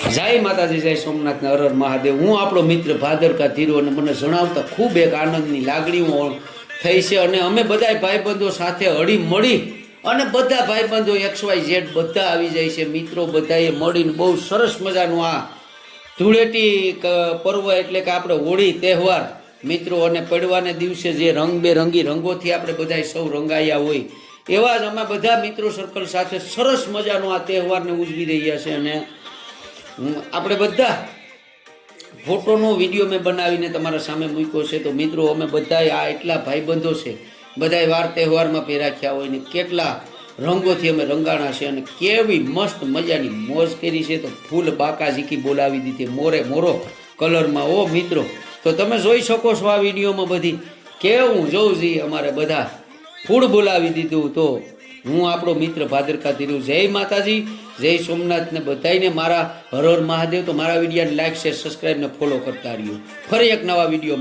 જય માતાજી, જય સોમનાથ ને હર હર મહાદેવ। હું આપણો મિત્ર ભાદરકા ધીરો, અને મને જણાવતા ખૂબ એક આનંદની લાગણીઓ થઈ છે। અને અમે બધા ભાઈબંધો સાથે હળી મળી અને બધા ભાઈબંધો XYZ બધા આવી જાય છે મિત્રો, બધાએ મળીને બહુ સરસ મજાનું આ ધૂળેટી પર્વ એટલે કે આપણે હોળી તહેવાર મિત્રો, અને પડવાને દિવસે જે રંગબેરંગી રંગોથી આપણે બધા સૌ રંગાયા હોય એવા જ અમે બધા મિત્રો સર્કલ સાથે સરસ મજાનો આ તહેવારને ઉજવી રહ્યા છે। અને આપણે બધા ફોટોનો વિડીયો મેં બનાવીને તમારા સામે મૂક્યો છે। તો મિત્રો અમે બધાએ આ એટલા ભાઈબંધો છે, બધાએ વાર તહેવારમાં પહેરાખ્યા હોય ને કેટલા રંગોથી અમે રંગાણા છે, અને કેવી મસ્ત મજાની મોજ કરી છે। તો ફૂલ બાકાઝીકી બોલાવી દીધી, મોરે મોરો કલરમાં ઓ મિત્રો। તો તમે જોઈ શકો છો આ વિડીયોમાં બધી કેવું જોઉં જોઈએ, અમારે બધા ફૂલ બોલાવી દીધું। તો હું આપણો મિત્ર ભાદરકા ધીરુ, જય માતાજી, જય સોમનાથ ને બધાને મારા હર હર મહાદેવ। તો મારા વિડીયોને લાઈક શેર સબસ્ક્રાઈબ ને ફોલો કરતા રહ્યો। ફરી એક નવા વિડીયો